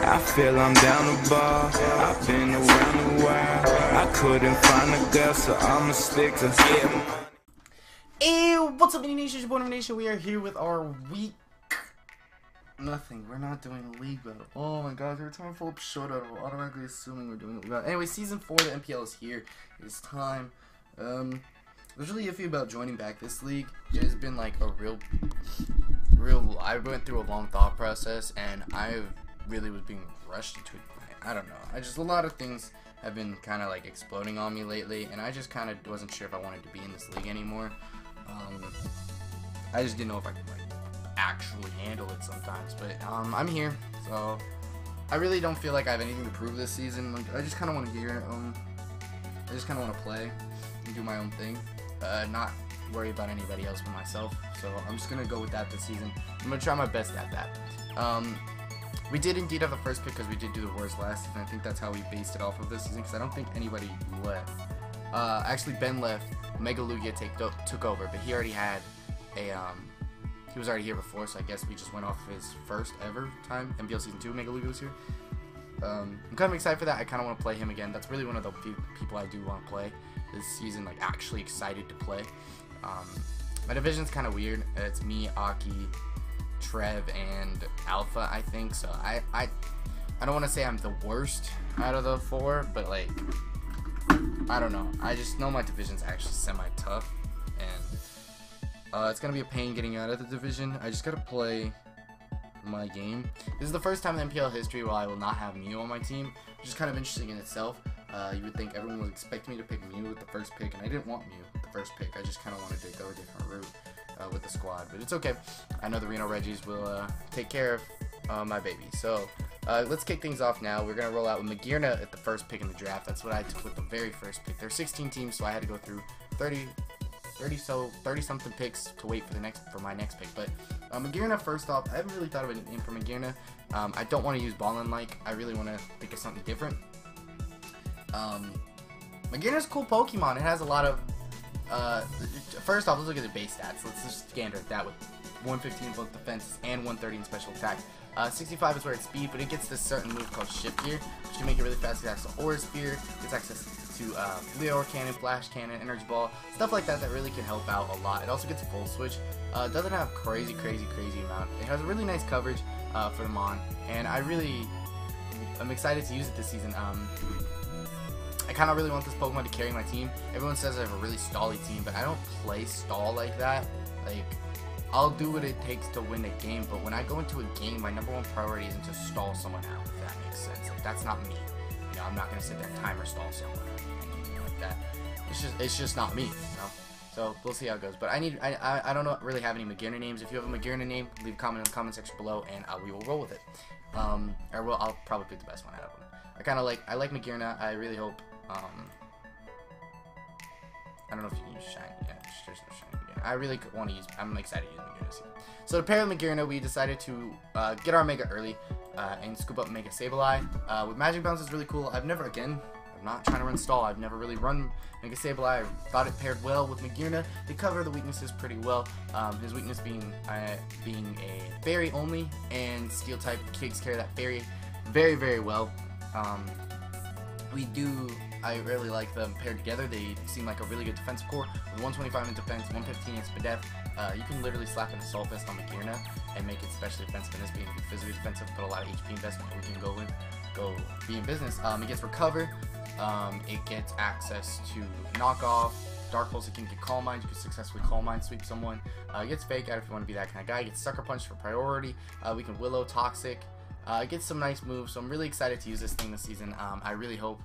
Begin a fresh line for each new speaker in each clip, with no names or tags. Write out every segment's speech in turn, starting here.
I feel I'm down the bar. I've been around the world. I couldn't find a girl, so I'ma stick to him.
Hey, what's up, Nation? It's your boy Nation. We are here with our week. Nothing. We're not doing a league battle. Oh my god, every time I pull up showdown, we're automatically assuming we're doing a league battle. Anyway, season 4 of the NPL is here. It's time. There's really iffy about joining back this league. It has been like a real. I went through a long thought process, and I really was being rushed into it. I don't know. A lot of things have been kind of like exploding on me lately, and I just kind of wasn't sure if I wanted to be in this league anymore. I just didn't know if I could like actually handle it sometimes, but I'm here, so I really don't feel like I have anything to prove this season. Like, I just kind of want to get here. I just kind of want to play and do my own thing, not worry about anybody else but myself. So I'm just gonna go with that this season. I'm gonna try my best at that. We did indeed have the first pick because we did do the worst last season. I think that's how we based it off of this season, because I don't think anybody left. Actually, Ben left. Mega Lugia took over, but he already had a he was already here before, so I guess we just went off of his first ever time. NPL Season 2, Mega Lugia was here. I'm kind of excited for that. I kind of want to play him again. That's really one of the few people I do want to play this season, like actually excited to play. My division's kind of weird. It's me, Aki, Trev, and Alpha, I think. So I don't want to say I'm the worst out of the 4, but like, I don't know. I just know my division's actually semi-tough, and it's gonna be a pain getting out of the division. I just gotta play my game. This is the first time in NPL history where I will not have Mew on my team, which is kind of interesting in itself. You would think everyone would expect me to pick Mew with the first pick, and I didn't want Mew with the first pick. I just kind of wanted to go a different route with the squad, but it's okay. I know the Reno Reggies will take care of my baby. So let's kick things off now. We're gonna roll out with Magirna at the first pick in the draft. That's what I took with the very first pick. There are 16 teams, so I had to go through 30 something picks to wait for my next pick. But Magirna, first off, I haven't really thought of a name for Magirna. I don't want to use Ballin' Like. I really want to think of something different. Magirna's a cool Pokemon. It has a lot of first off, let's look at the base stats. Let's just standard that with 115 in both defense and 130 in special attack. 65 is where it's speed, but it gets this certain move called Shift Gear, which can make it really fast. It has the Aura Spear, gets access to Leor Cannon, Flash Cannon, Energy Ball, stuff like that really can help out a lot. It also gets Full Switch. Doesn't have crazy amount. It has a really nice coverage for the Mon, and I'm excited to use it this season. I kind of really want this Pokemon to carry my team. Everyone says I have a really stally team, but I don't play stall like that. Like, I'll do what it takes to win a game, but when I go into a game, my #1 priority isn't to stall someone out, if that makes sense. Like, that's not me. You know, I'm not going to sit there and timer stall someone or anything like that. It's just not me, you know? So, we'll see how it goes. But I don't really have any Magirna names. If you have a Magirna name, leave a comment in the comment section below, and we will roll with it. I'll probably pick the best one out of them. I like Magirna. I really hope, I don't know if you can use Shiny. Yeah, there's no Shiny Magirna. I really want to use, I'm excited to use Magirna. So to pair with Magirna, we decided to get our Mega early and scoop up Mega Sableye. With Magic Bounce is really cool. I'm not trying to run stall. I've never really run Mega Sableye. I thought it paired well with Magirna. They cover the weaknesses pretty well. His weakness being a fairy only, and Steel type takes care of that fairy very well. I really like them paired together. They seem like a really good defensive core. With 125 in defense, 115 in Spadef, you can literally slap an Assault Vest on Magirna and make it specially defensive, and this being physically defensive, put a lot of HP investment, and we can go be in business. It gets Recover, it gets access to Knock Off, Dark Pulse, it can get Calm Mind, you can successfully Calm Mind sweep someone. It gets Fake Out if you want to be that kind of guy. It gets Sucker Punch for priority. We can Willow, Toxic. It gets some nice moves, so I'm really excited to use this thing this season. I really hope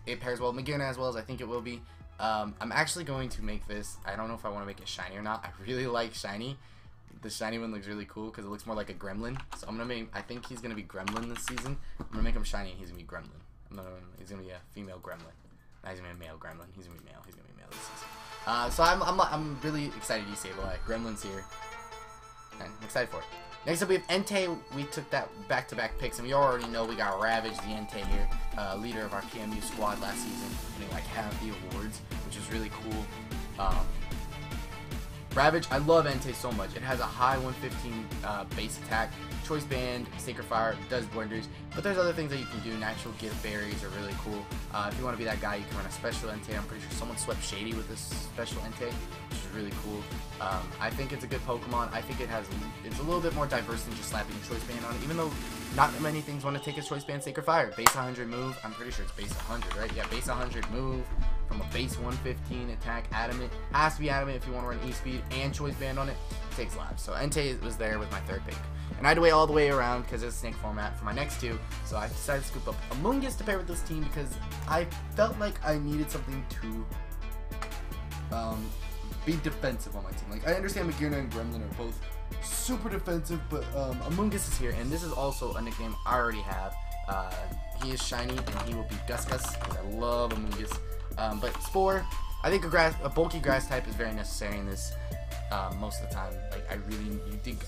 it pairs well with Magirna as well as I think it will be. I'm actually going to make this, I don't know if I want to make it shiny or not. I really like shiny. The shiny one looks really cool because it looks more like a gremlin. So I think he's going to be gremlin this season. I'm going to make him shiny and he's going to be gremlin. He's going to be a female gremlin. Now he's going to be a male gremlin. He's going to be male. He's going to be male this season. So I'm really excited to use Sableye. Gremlin's here. And I'm excited for it. Next up, we have Entei. We took that back-to-back picks, and we already know we got Ravage, the Entei here, leader of our PMU squad last season, winning like half the awards, which is really cool. Ravage, I love Entei so much. It has a high 115 base attack. Choice Band, Sacred Fire, does wonders. But there's other things that you can do. Natural Gift Berries are really cool. If you want to be that guy, you can run a special Entei. I'm pretty sure someone swept Shady with this special Entei, which is really cool. I think it's a good Pokemon. I think it's a little bit more diverse than just slapping a Choice Band on it, even though not many things want to take a Choice Band. Sacred Fire, base 100 move. I'm pretty sure it's base 100, right? Yeah, base 100 move. From a base 115 attack, adamant. Has to be adamant if you want to run E-Speed and Choice Band on it. It takes lives. So Entei was there with my third pick. And I had to wait all the way around because it's a snake format for my next two. So I decided to scoop up Amoonguss to pair with this team because I felt like I needed something to be defensive on my team. Like, I understand Magearna and Gremlin are both super defensive, but Amoonguss is here. And this is also a nickname I already have. He is shiny and he will be Gus Gus because I love Amoonguss. But Spore, I think a bulky grass type is very necessary in this most of the time. Like, I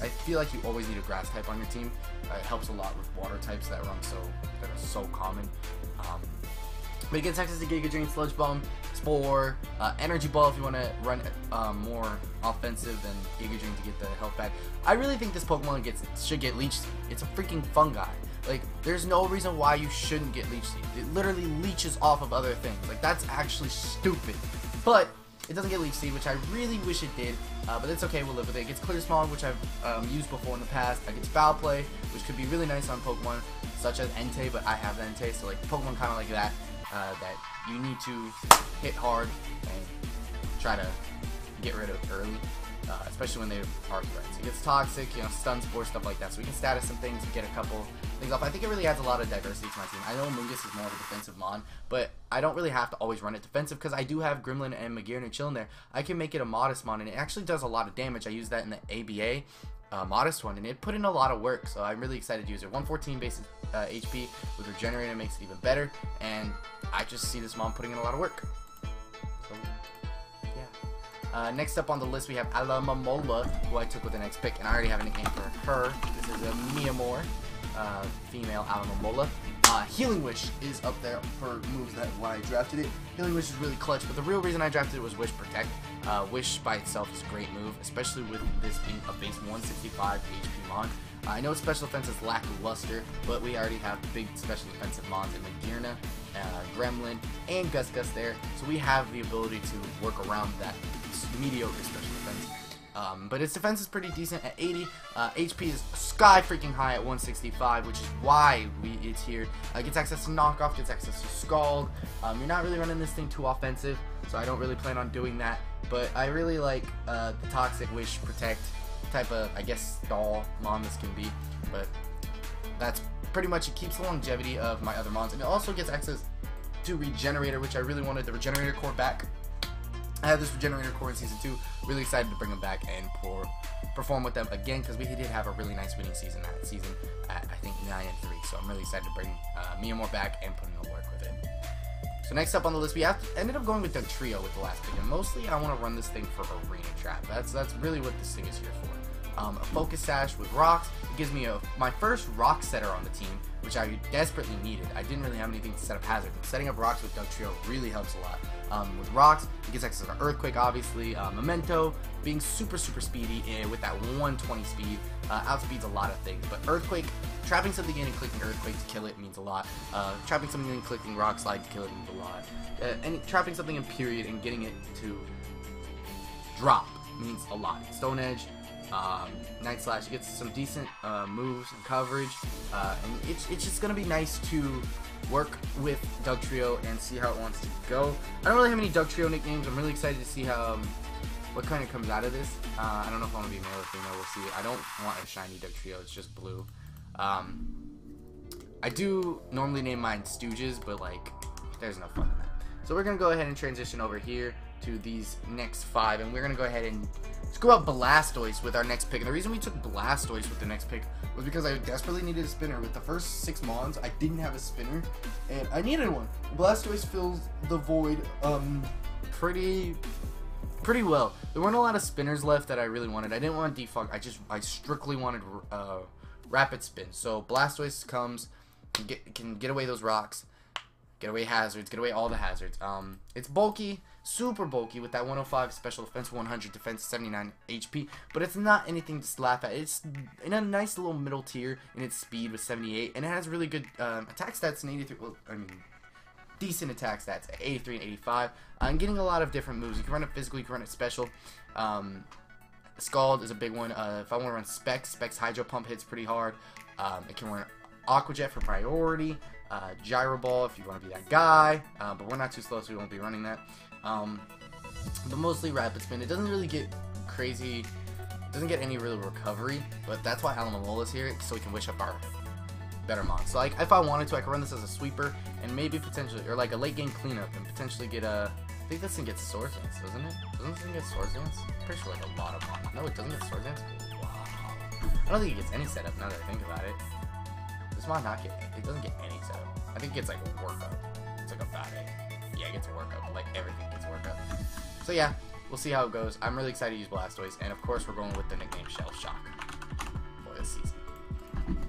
feel like you always need a grass type on your team. It helps a lot with water types that are so common. But it gets access to Giga Drain, Sludge Bomb, Spore, Energy Ball if you want to run more offensive than Giga Drain to get the health back. I really think this Pokemon should get Leech Seed. It's a freaking fungi. Like, there's no reason why you shouldn't get Leech Seed. It literally leeches off of other things. Like, that's actually stupid. But it doesn't get Leech Seed, which I really wish it did. But it's okay, we'll live with it. It gets Clear Smog, which I've used before in the past. It gets Foul Play, which could be really nice on Pokemon, such as Entei, but I have the Entei, so like Pokemon kind of like that, that you need to hit hard and try to get rid of early. Especially when they are threats. It gets Toxic, Stun Spore, stuff like that. So we can status some things, get a couple things off. I think it really adds a lot of diversity to my team. I know Amoonguss is more of a defensive mon, but I don't really have to always run it defensive because I do have Gremlin and Magearna chilling there. I can make it a modest mon, and it actually does a lot of damage. I use that in the ABA modest one, and it put in a lot of work, so I'm really excited to use it. 114 base HP with Regenerator makes it even better, and I just see this mon putting in a lot of work. So next up on the list, we have Alamamola, who I took with the next pick, and I already have a nickname for her. This is a Miyamore, female Alamamola. Healing Wish is up there for moves that when I drafted it. Healing Wish is really clutch, but the real reason I drafted it was Wish Protect. Wish by itself is a great move, especially with this being a base 165 HP mon. I know special defense is lackluster, but we already have big special defensive mons in Magearna, Gremlin, and Gus Gus there, so we have the ability to work around that mediocre special defense. But its defense is pretty decent at 80. HP is sky freaking high at 165, which is why it's here. Gets access to Knockoff, gets access to Scald. You're not really running this thing too offensive, so I don't really plan on doing that. But I really like the Toxic Wish Protect type of, I guess, stall mon this can be. But that's pretty much, it keeps the longevity of my other mons. And it also gets access to Regenerator, which I really wanted the Regenerator core back. I have this Regenerator core in Season 2. Really excited to bring them back and perform with them again, because we did have a really nice winning season that season at, I think, 9-3. So I'm really excited to bring Miyamore back and put in the work with it. So next up on the list, we ended up going with Dugtrio with the last pick. And mostly I want to run this thing for Arena Trap. That's really what this thing is here for. A Focus Sash with Rocks. It gives me my first Rock setter on the team, which I desperately needed. I didn't really have anything to set up Hazard, but setting up Rocks with Dugtrio really helps a lot. With Rocks, it gets access to Earthquake, obviously. Memento, being super speedy with that 120 speed, outspeeds a lot of things. But Earthquake, trapping something in and clicking Earthquake to kill it means a lot. Trapping something in and clicking Rock Slide to kill it means a lot. And trapping something in period and getting it to drop means a lot. Stone Edge, Night Slash gets some decent moves and coverage, and it's just gonna be nice to work with Dugtrio and see how it wants to go. I don't really have any Dugtrio nicknames. I'm really excited to see how what kind of comes out of this. I don't know if I want to be male or female. We'll see. I don't want a shiny Dugtrio. It's just blue. I do normally name mine Stooges, but like, there's no fun in that. So we're gonna go ahead and transition over here to these next 5, and we're gonna go ahead and screw up Blastoise with our next pick. And the reason we took Blastoise with the next pick was because I desperately needed a spinner. With the first 6 mons, I didn't have a spinner, and I needed one. Blastoise fills the void pretty well. There weren't a lot of spinners left that I really wanted. I didn't want Defog. I strictly wanted Rapid Spin. So Blastoise comes, can get away those rocks, Get away hazards. Get away all the hazards. It's bulky, super bulky with that 105 special defense, 100 defense, 79 HP. But it's not anything to laugh at. It's in a nice little middle tier in its speed with 78, and it has really good attack stats in 83. Well, I mean, decent attack stats at 83 and 85. I'm getting a lot of different moves. You can run it physical. You can run it special. Scald is a big one. If I want to run Specs Hydro Pump hits pretty hard. It can run Aqua Jet for priority. Gyro Ball if you want to be that guy, but we're not too slow, so we won't be running that. But mostly Rapid Spin. It doesn't really get crazy. It doesn't get any real recovery, but that's why Alamomola is here, so we can wish up our better mons. So like, if I wanted to, I could run this as a sweeper and maybe potentially, or like a late game cleanup and potentially get a. I think this thing gets Sword Dance, doesn't it? Doesn't this thing get Sword Dance? Pretty sure like a lot of mons. No, it doesn't get Sword Dance. Wow. I don't think it gets any setup now that I think about it. This mod not get. It doesn't get any setup. I think it gets like a workup. It's like a bad A. Yeah, it gets a workup. Like everything gets a workup. So yeah, we'll see how it goes. I'm really excited to use Blastoise, and of course we're going with the nickname Shell Shock for this season.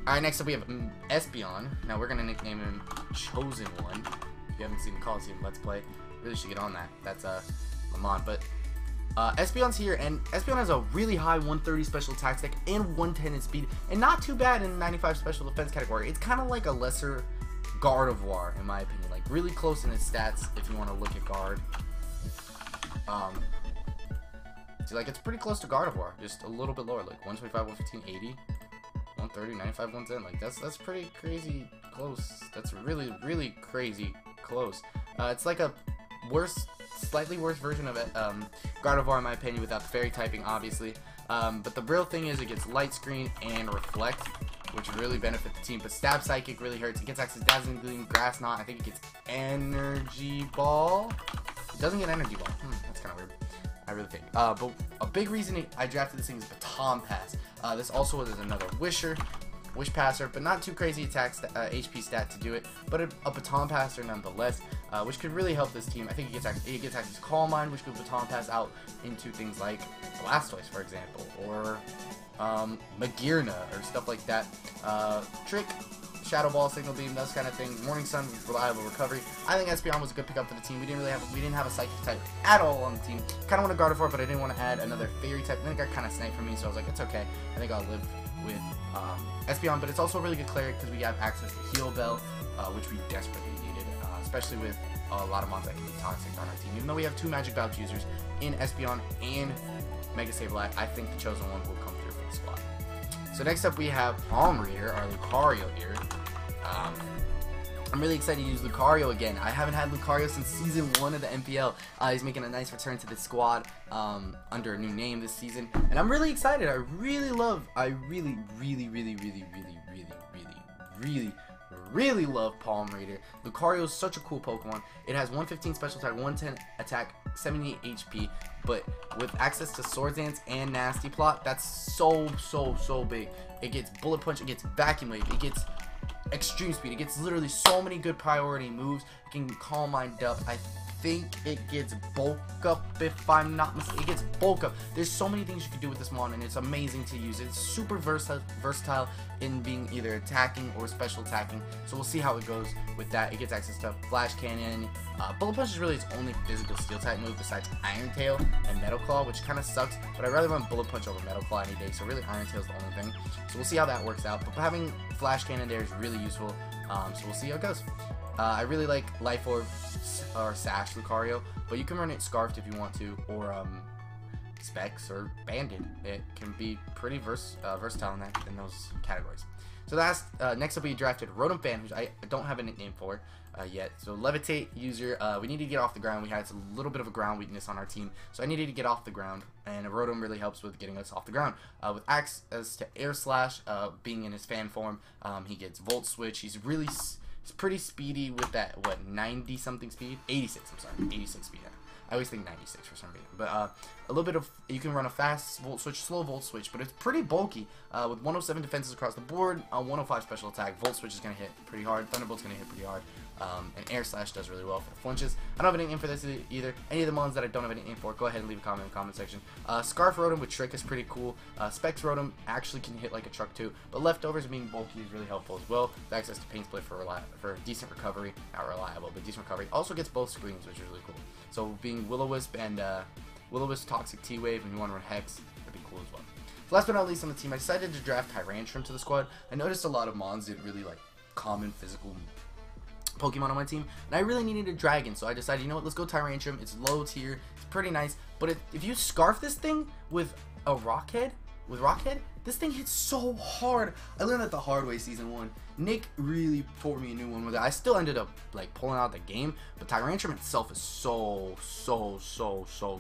Alright, next up we have Espeon. Now we're gonna nickname him Chosen One. If you haven't seen the Coliseum Let's Play, really should get on that. That's Lamont. But Espeon's here, and Espeon has a really high 130 special attack stack and 110 in speed, and not too bad in the 95 special defense category. It's kind of like a lesser Gardevoir, in my opinion. Like, really close in its stats if you want to look at guard. So, like, it's pretty close to Gardevoir, just a little bit lower. Like, 125, 115, 80, 130, 95, 110. Like, that's pretty crazy close. That's really, really crazy close. It's like a slightly worse version of it, Gardevoir in my opinion, without the fairy typing obviously, but the real thing is it gets Light Screen and Reflect, which really benefit the team. But Stab Psychic really hurts. It gets access to Dazzling Gleam, Grass Knot. I think it gets Energy Ball. It doesn't get Energy Ball. That's kind of weird. I really think. But a big reason I drafted this thing is Baton Pass. This also is another Wish Passer, but not too crazy attack HP stat to do it, but a Baton Passer nonetheless, which could really help this team. I think it gets access to Calm Mind, which could Baton Pass out into things like Blastoise, for example, or Magearna, or stuff like that. Trick, Shadow Ball, Signal Beam, those kind of things. Morning Sun, reliable recovery. I think Espeon was a good pickup for the team. We didn't have a Psychic type at all on the team. Kind of want to Gardevoir, but I didn't want to add another Fairy type. Then it got kind of sniped for me, so I was like, it's okay. I think I'll live with Espeon, but it's also a really good Cleric because we have access to Heal Bell, which we desperately needed, especially with a lot of mons that can be toxic on our team. Even though we have two Magic Pouch users in Espeon and Mega Sableye, I think the Chosen One will come through for the squad. So next up we have Palm Reader, our Lucario here. I'm really excited to use Lucario again. I haven't had Lucario since Season 1 of the NPL. He's making a nice return to the squad under a new name this season. And I'm really excited. I really love Palm Reader. Lucario is such a cool Pokemon. It has 115 special attack, 110 attack, 78 HP, but with access to Sword Dance and Nasty Plot, that's so big. It gets Bullet Punch, it gets Vacuum Wave, it gets Extreme Speed, it gets literally so many good priority moves. It can Calm Mind up. I think it gets Bulk Up, if I'm not mistaken. It gets Bulk Up. There's so many things you can do with this mon, and it's amazing to use. It's super versatile in being either attacking or special attacking, so we'll see how it goes with that. It gets access to Flash Cannon. Bullet Punch is really its only physical steel type move besides Iron Tail and Metal Claw, which kind of sucks, but I'd rather run Bullet Punch over Metal Claw any day, so really Iron Tail is the only thing. So we'll see how that works out, but having Flash Cannon there is really useful, so we'll see how it goes. I really like Life Orb or Sash Lucario, but you can run it Scarfed if you want to, or Specs or Banded. It can be pretty versatile in those categories. So that's next up we drafted Rotom Fan, which I don't have a nickname for yet. So Levitate user, we needed to get off the ground. We had a little bit of a ground weakness on our team, so I needed to get off the ground, and Rotom really helps with getting us off the ground. With access to Air Slash, being in his fan form, he gets Volt Switch. He's pretty speedy with that, what, 90 something speed? 86, I'm sorry, 86 speed. I always think 96 for some reason. But A little bit of, you can run a fast volt switch, slow volt switch, but it's pretty bulky. With 107 defenses across the board, 105 special attack, volt switch is going to hit pretty hard, thunderbolt's going to hit pretty hard, and air slash does really well for the flinches. I don't have any name for this either. Any of the ones that I don't have any name for, go ahead and leave a comment in the comment section. Scarf Rotom with Trick is pretty cool. Specs Rotom actually can hit like a truck too, but leftovers being bulky is really helpful as well. With access to Pain Split for decent recovery, not reliable, but decent recovery. Also gets both screens, which is really cool. So being Will-O-Wisp and Will-O-Wisp Toxic T-Wave, and you want to run Hex, that'd be cool as well. So last but not least on the team, I decided to draft Tyrantrum to the squad. I noticed a lot of mons did really like common physical Pokemon on my team, and I really needed a dragon, so I decided, you know what, let's go Tyrantrum. It's low tier, it's pretty nice, but if you scarf this thing with a Rockhead, this thing hits so hard. I learned that the hard way season 1. Nick really tore me a new one with it. I still ended up like pulling out the game, but Tyrantrum itself is so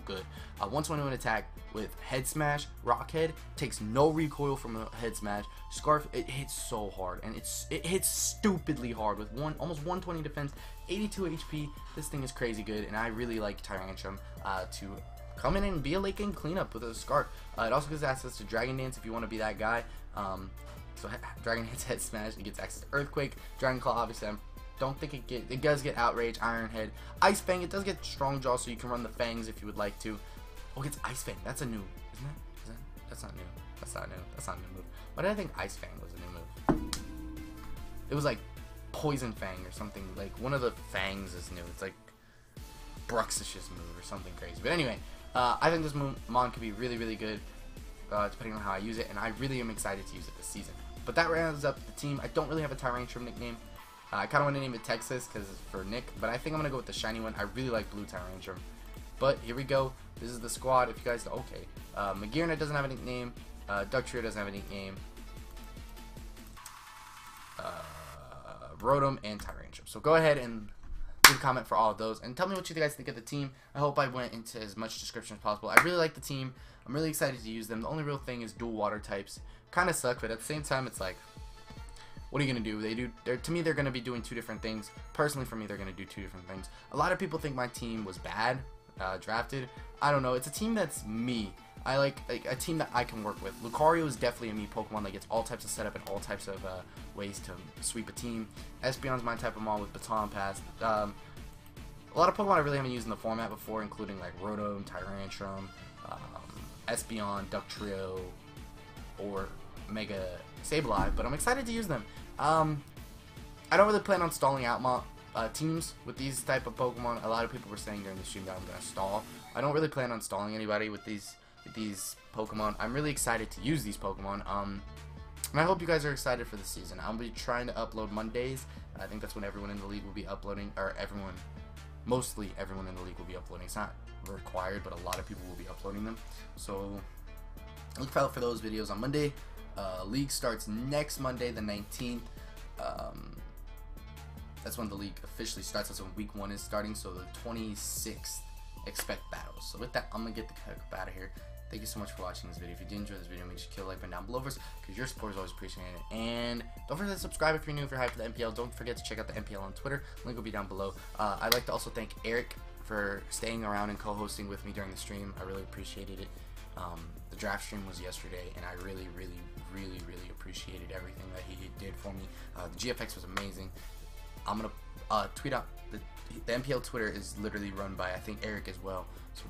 good. 121 attack with Head Smash, Rockhead, takes no recoil from a Head Smash. Scarf, it hits so hard, and it hits stupidly hard with almost 120 defense, 82 HP. This thing is crazy good, and I really like Tyrantrum to come in and be a late game cleanup with a Scarf. It also gives access to Dragon Dance if you want to be that guy. So Dragon Dance, Head Smash, it gets access to Earthquake. Dragon Claw, obviously, I don't think it does get Outrage, Iron Head. Ice Fang, it does get Strong Jaw, so you can run the Fangs if you would like to. Oh, it gets Ice Fang. That's a new, isn't it? That's not new. That's not new. That's not a new move. Why did I think Ice Fang was a new move? It was like Poison Fang or something. Like one of the Fangs is new. It's like Bruxish's move or something crazy. But anyway, I think this mon could be really good, depending on how I use it, and I really am excited to use it this season. But that rounds up the team. I don't really have a Tyrantrum nickname. I kind of want to name it Texas because it's for Nick, but I think I'm going to go with the shiny one. I really like Blue Tyrantrum. But here we go. This is the squad. If you guys, okay. Magearna doesn't have a nickname. Dugtrio doesn't have a nickname. Rotom and Tyrantrum. So go ahead and leave a comment for all of those and tell me what you guys think of the team. I hope I went into as much description as possible. I really like the team. I'm really excited to use them. The only real thing is dual water types. Kind of suck, but at the same time, it's like, what are you gonna do? To me, they're gonna be doing two different things. Personally, for me, they're gonna do two different things. A lot of people think my team was bad, drafted. I don't know. It's a team that's me. I like a team that I can work with. Lucario is definitely a me Pokemon that gets all types of setup and all types of ways to sweep a team. Espeon's my type of Mon with Baton Pass. A lot of Pokemon I really haven't used in the format before, including like Rotom, Tyrantrum, Espeon, Dugtrio, or Mega Sableye, but I'm excited to use them. I don't really plan on stalling out teams with these type of Pokemon. A lot of people were saying during the stream that I'm going to stall. I don't really plan on stalling anybody with these Pokemon. I'm really excited to use these Pokemon. And I hope you guys are excited for the season. I'll be trying to upload Mondays. I think that's when everyone in the league will be uploading, or mostly everyone in the league will be uploading. It's not required, but a lot of people will be uploading them. So look out for those videos on Monday. League starts next Monday, the 19th. That's when the league officially starts. That's when week 1 is starting. So the 26th, expect battles. So with that, I'm gonna get the heck up out of here. Thank you so much for watching this video. If you did enjoy this video, make sure you kill a like button down below for us, because your support is always appreciated. And don't forget to subscribe if you're new, if you're hyped for the NPL. Don't forget to check out the NPL on Twitter. Link will be down below. I'd like to also thank Eric for staying around and co-hosting with me during the stream. I really appreciated it. The draft stream was yesterday, and I really appreciated everything that he did for me. The GFX was amazing. I'm gonna tweet out the NPL Twitter is literally run by, I think, Eric as well. So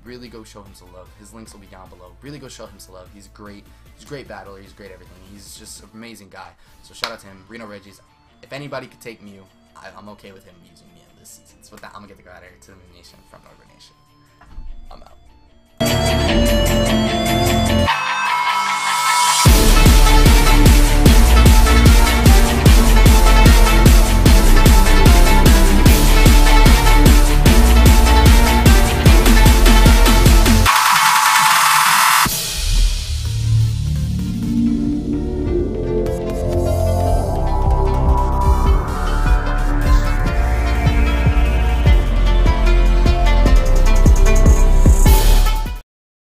really go show him some love. His links will be down below. Really go show him some love. He's great. He's a great battler. He's great everything. He's just an amazing guy. So shout out to him. Reno Reggie's. If anybody could take Mew, I'm okay with him using Mew this season. So with that, I'm gonna get the guy out of here to the Moon Nation from Northern Nation.